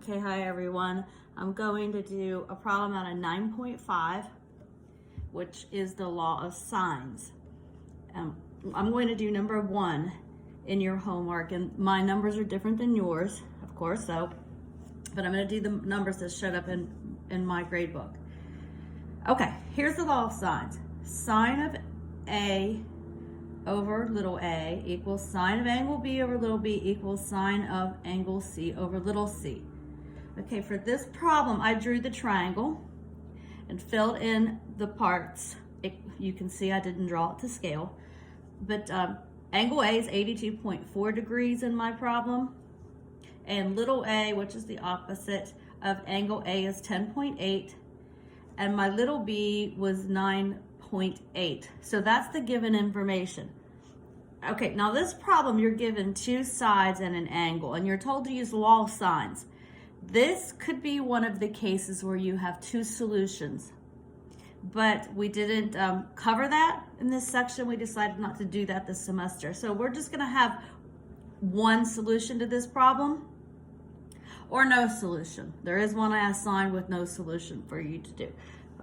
Okay, hi everyone. I'm going to do a problem out of 9.5, which is the law of sines. I'm going to do number 1 in your homework, and my numbers are different than yours, of course, but I'm going to do the numbers that showed up in my grade book. Okay, here's the law of sines. Sine of A over little a equals sine of angle B over little b equals sine of angle C over little c. Okay, for this problem, I drew the triangle and filled in the parts. You can see I didn't draw it to scale, but angle A is 82.4 degrees in my problem, and little a, which is the opposite of angle A, is 10.8, and my little b was 9.8. So that's the given information. Okay, now this problem, you're given two sides and an angle, and you're told to use the law of sines. This could be one of the cases where you have two solutions, but we didn't cover that in this section. We decided not to do that this semester. So we're just gonna have one solution to this problem or no solution. There is one I assigned with no solution for you to do.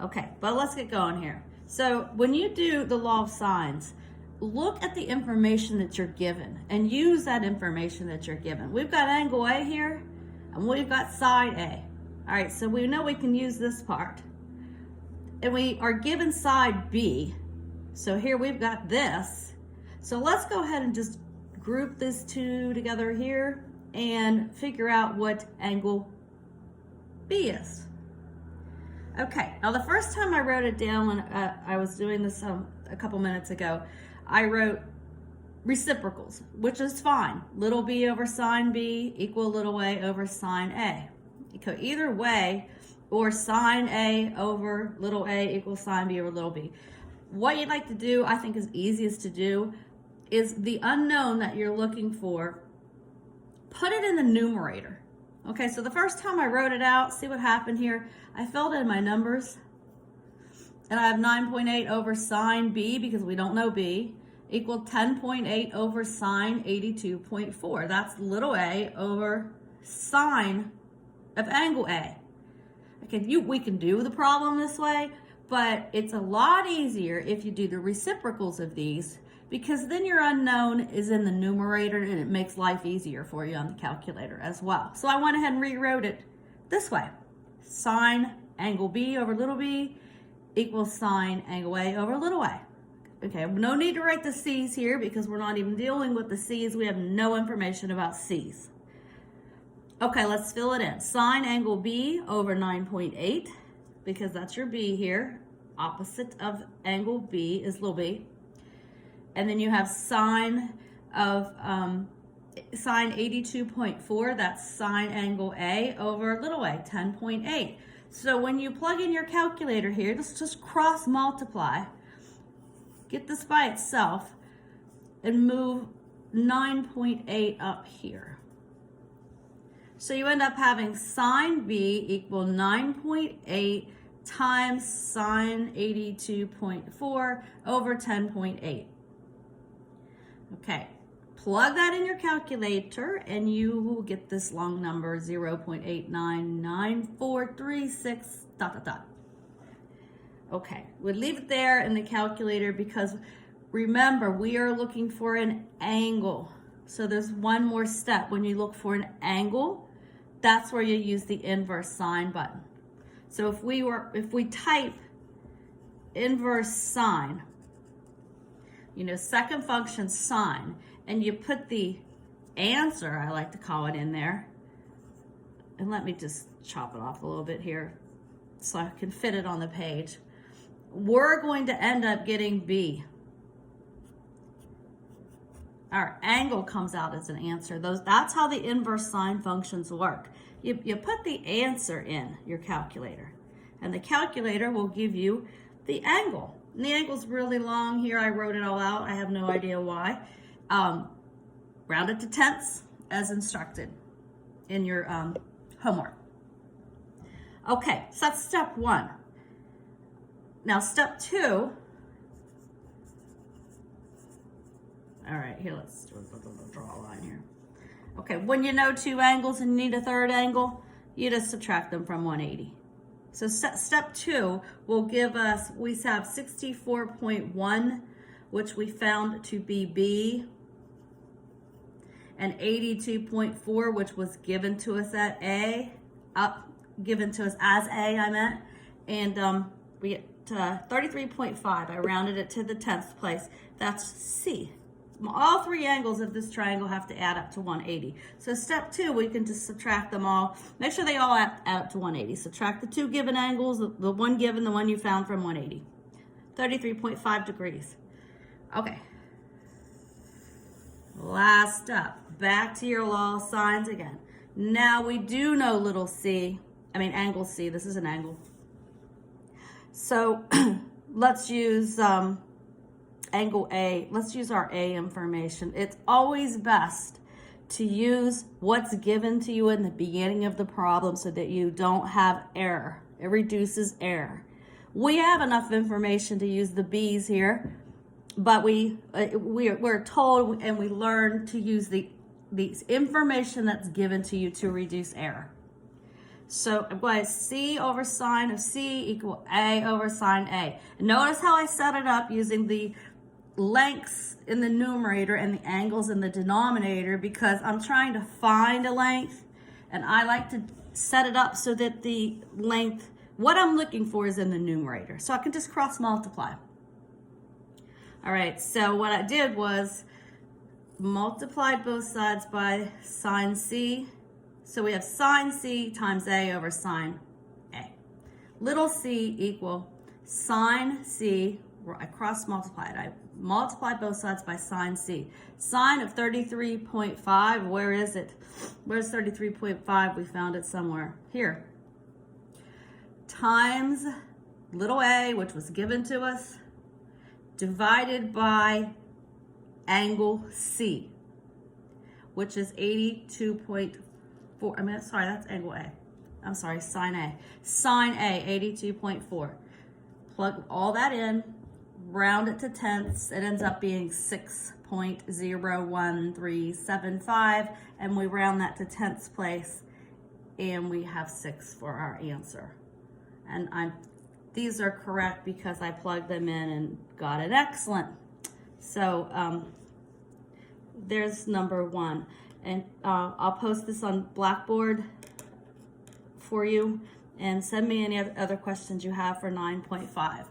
Okay, but let's get going here. So when you do the law of sines, look at the information that you're given and use that information that you're given. We've got angle A here, and we've got side A. All right, so we know we can use this part. And we are given side B. So here we've got this. So let's go ahead and just group this two together here and figure out what angle B is. Okay, now the first time I wrote it down when I was doing this a couple minutes ago, I wrote reciprocals, which is fine. Little b over sine B equal little a over sine A. You go either way, or sine A over little a equals sine B over little b. What you'd like to do, I think is easiest to do, is the unknown that you're looking for, put it in the numerator. Okay, so the first time I wrote it out, see what happened here? I filled in my numbers, and I have 9.8 over sine B, because we don't know B, equal 10.8 over sine 82.4. That's little a over sine of angle A. Okay, we can do the problem this way, but it's a lot easier if you do the reciprocals of these, because then your unknown is in the numerator and it makes life easier for you on the calculator as well. So I went ahead and rewrote it this way. Sine angle B over little b equals sine angle A over little a. Okay, no need to write the C's here because we're not even dealing with the C's. We have no information about C's. Okay, let's fill it in. Sine angle B over 9.8, because that's your B here. Opposite of angle B is little b. And then you have sine of sine 82.4, that's sine angle A over little a, 10.8. So when you plug in your calculator here, let's just cross multiply. Get this by itself and move 9.8 up here. So you end up having sine B equal 9.8 times sine 82.4 over 10.8. Okay, plug that in your calculator and you will get this long number, 0.899436 ... Okay, we'll leave it there in the calculator because remember, we are looking for an angle. So there's one more step. When you look for an angle, that's where you use the inverse sine button. So if we type inverse sine, second function sine, and you put the answer, I like to call it, in there, and let me just chop it off a little bit here so I can fit it on the page. We're going to end up getting B. Our angle comes out as an answer. That's how the inverse sine functions work. You put the answer in your calculator, and the calculator will give you the angle. And the angle's really long here. I wrote it all out. I have no idea why. Round it to tenths as instructed in your homework. Okay, so that's step 1. Now step 2, all right, here, let's draw a line here. Okay, when you know two angles and you need a third angle, you just subtract them from 180. So step 2 will give us, we have 64.1, which we found to be B, and 82.4, which was given to us at A, given to us as A, I meant, and we get 33.5. I rounded it to the 10th place. That's C. All three angles of this triangle have to add up to 180. So step 2, we can just subtract them all. Make sure they all add up to 180. Subtract the 2 given angles, the one given, the one you found from 180. 33.5 degrees. Okay. Last step. Back to your law of sines again. Now we do know little c, angle C. This is an angle. So let's use angle A. Let's use our A information. It's always best to use what's given to you in the beginning of the problem so that you don't have error. It reduces error. We have enough information to use the B's here, but we're told and we learn to use the information that's given to you to reduce error. So I'm going to C over sine of C equal A over sine A. And notice how I set it up using the lengths in the numerator and the angles in the denominator, because I'm trying to find a length, and I like to set it up so that the length, what I'm looking for, is in the numerator. So I can just cross multiply. All right, so what I did was multiplied both sides by sine C. So we have sine C times A over sine A. Little c equal sine C, I cross multiplied. I multiplied both sides by sine C. Sine of 33.5, where is it? Where's 33.5? We found it somewhere. Here. Times little a, which was given to us, divided by angle C, which is 82.4. Sorry, that's angle A. I'm sorry, sine A. Sine A, 82.4. Plug all that in, round it to tenths. It ends up being 6.01375, and we round that to tenths place, and we have 6 for our answer. And these are correct because I plugged them in and got it excellent. So there's number 1. And I'll post this on Blackboard for you, and send me any other questions you have for 9.5.